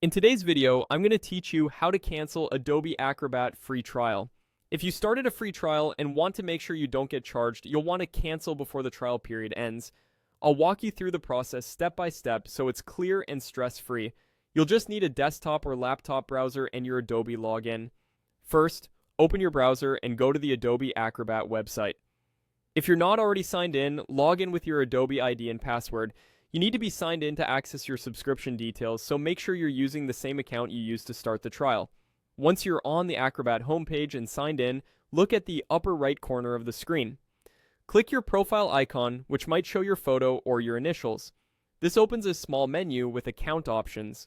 In today's video, I'm going to teach you how to cancel Adobe Acrobat free trial. If you started a free trial and want to make sure you don't get charged, you'll want to cancel before the trial period ends. I'll walk you through the process step by step so it's clear and stress-free. You'll just need a desktop or laptop browser and your Adobe login. First, open your browser and go to the Adobe Acrobat website. If you're not already signed in, log in with your Adobe ID and password. You need to be signed in to access your subscription details, so make sure you're using the same account you used to start the trial. Once you're on the Acrobat homepage and signed in, look at the upper right corner of the screen. Click your profile icon, which might show your photo or your initials. This opens a small menu with account options.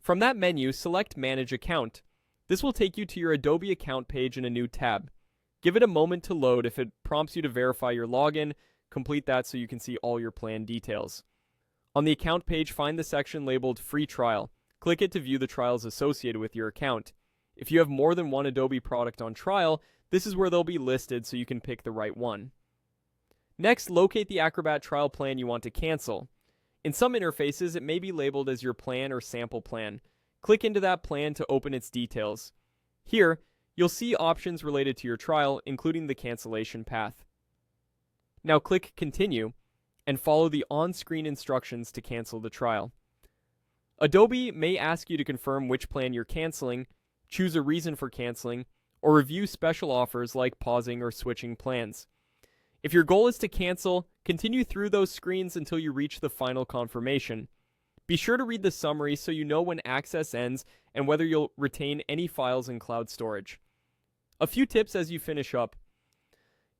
From that menu, select Manage Account. This will take you to your Adobe account page in a new tab. Give it a moment to load. If it prompts you to verify your login, complete that so you can see all your plan details. On the account page, find the section labeled Free Trial. Click it to view the trials associated with your account. If you have more than one Adobe product on trial, this is where they'll be listed so you can pick the right one. Next, locate the Acrobat trial plan you want to cancel. In some interfaces, it may be labeled as your plan or sample plan. Click into that plan to open its details. Here, you'll see options related to your trial, including the cancellation path. Now click Continue and follow the on-screen instructions to cancel the trial. Adobe may ask you to confirm which plan you're canceling, choose a reason for canceling, or review special offers like pausing or switching plans. If your goal is to cancel, continue through those screens until you reach the final confirmation. Be sure to read the summary so you know when access ends and whether you'll retain any files in cloud storage. A few tips as you finish up.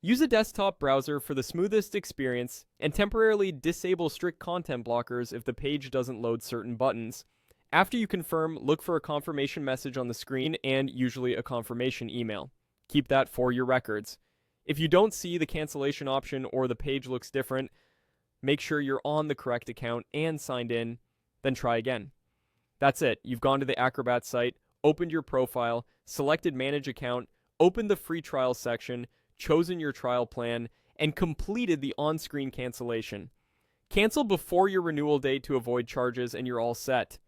Use a desktop browser for the smoothest experience and temporarily disable strict content blockers if the page doesn't load certain buttons. After you confirm, look for a confirmation message on the screen and usually a confirmation email. Keep that for your records. If you don't see the cancellation option or the page looks different, make sure you're on the correct account and signed in, then try again. That's it. You've gone to the Acrobat site, opened your profile, selected Manage Account, opened the free trial section, chosen your trial plan, and completed the on-screen cancellation. Cancel before your renewal date to avoid charges and you're all set.